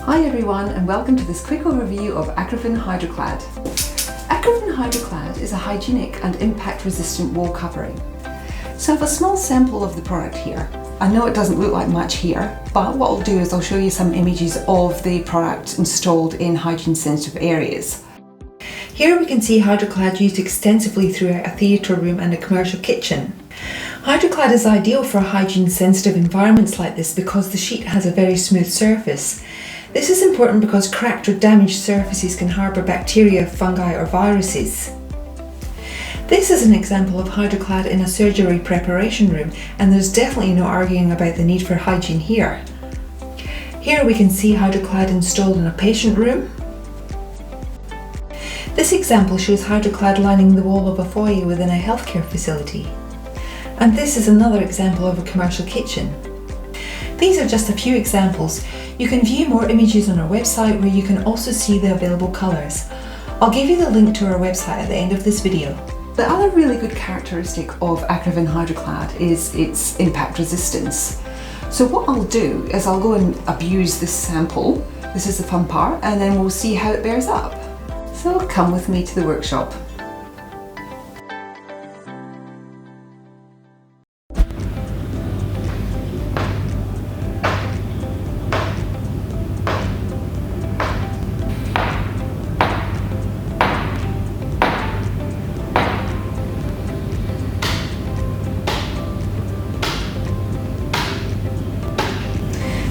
Hi everyone, and welcome to this quick overview of Acrovyn Hydroclad. Acrovyn Hydroclad is a hygienic and impact-resistant wall covering. So I have a small sample of the product here. I know it doesn't look like much here, but what I'll do is I'll show you some images of the product installed in hygiene-sensitive areas. Here we can see Hydroclad used extensively throughout a theatre room and a commercial kitchen. Hydroclad is ideal for hygiene-sensitive environments like this because the sheet has a very smooth surface. This is important because cracked or damaged surfaces can harbour bacteria, fungi or viruses. This is an example of Hydroclad in a surgery preparation room, and there's definitely no arguing about the need for hygiene here. Here we can see Hydroclad installed in a patient room. This example shows Hydroclad lining the wall of a foyer within a healthcare facility. And this is another example of a commercial kitchen. These are just a few examples. You can view more images on our website where you can also see the available colours. I'll give you the link to our website at the end of this video. The other really good characteristic of Acrovyn Hydroclad is its impact resistance. So what I'll do is I'll go and abuse this sample. This is the fun part, and then we'll see how it bears up. So come with me to the workshop.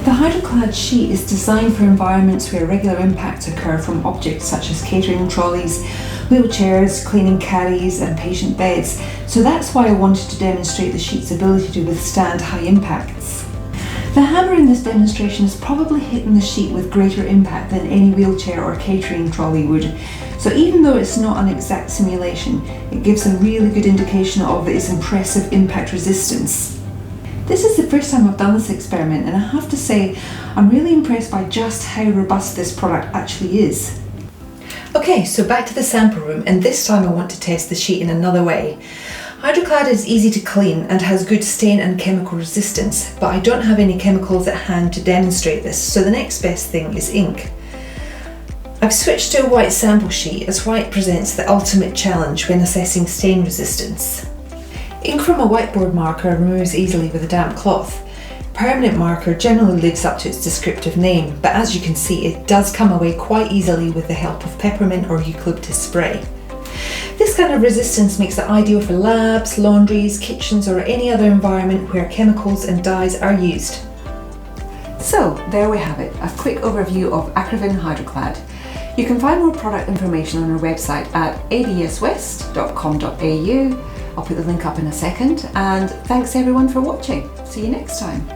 The Hydroclad sheet is designed for environments where regular impacts occur from objects such as catering trolleys, wheelchairs, cleaning caddies and patient beds, so that's why I wanted to demonstrate the sheet's ability to withstand high impacts. The hammer in this demonstration is probably hitting the sheet with greater impact than any wheelchair or catering trolley would, so even though it's not an exact simulation, it gives a really good indication of its impressive impact resistance. This is the first time I've done this experiment, and I have to say I'm really impressed by just how robust this product actually is. Okay, so back to the sample room, and this time I want to test the sheet in another way. Hydroclad is easy to clean and has good stain and chemical resistance, but I don't have any chemicals at hand to demonstrate this, so the next best thing is ink. I've switched to a white sample sheet as white presents the ultimate challenge when assessing stain resistance. Ink from a whiteboard marker removes easily with a damp cloth. Permanent marker generally lives up to its descriptive name, but as you can see it does come away quite easily with the help of peppermint or eucalyptus spray. This kind of resistance makes it ideal for labs, laundries, kitchens or any other environment where chemicals and dyes are used. So there we have it, a quick overview of Acrovyn Hydroclad. You can find more product information on our website at adswest.com.au. I'll put the link up in a second, and thanks everyone for watching. See you next time.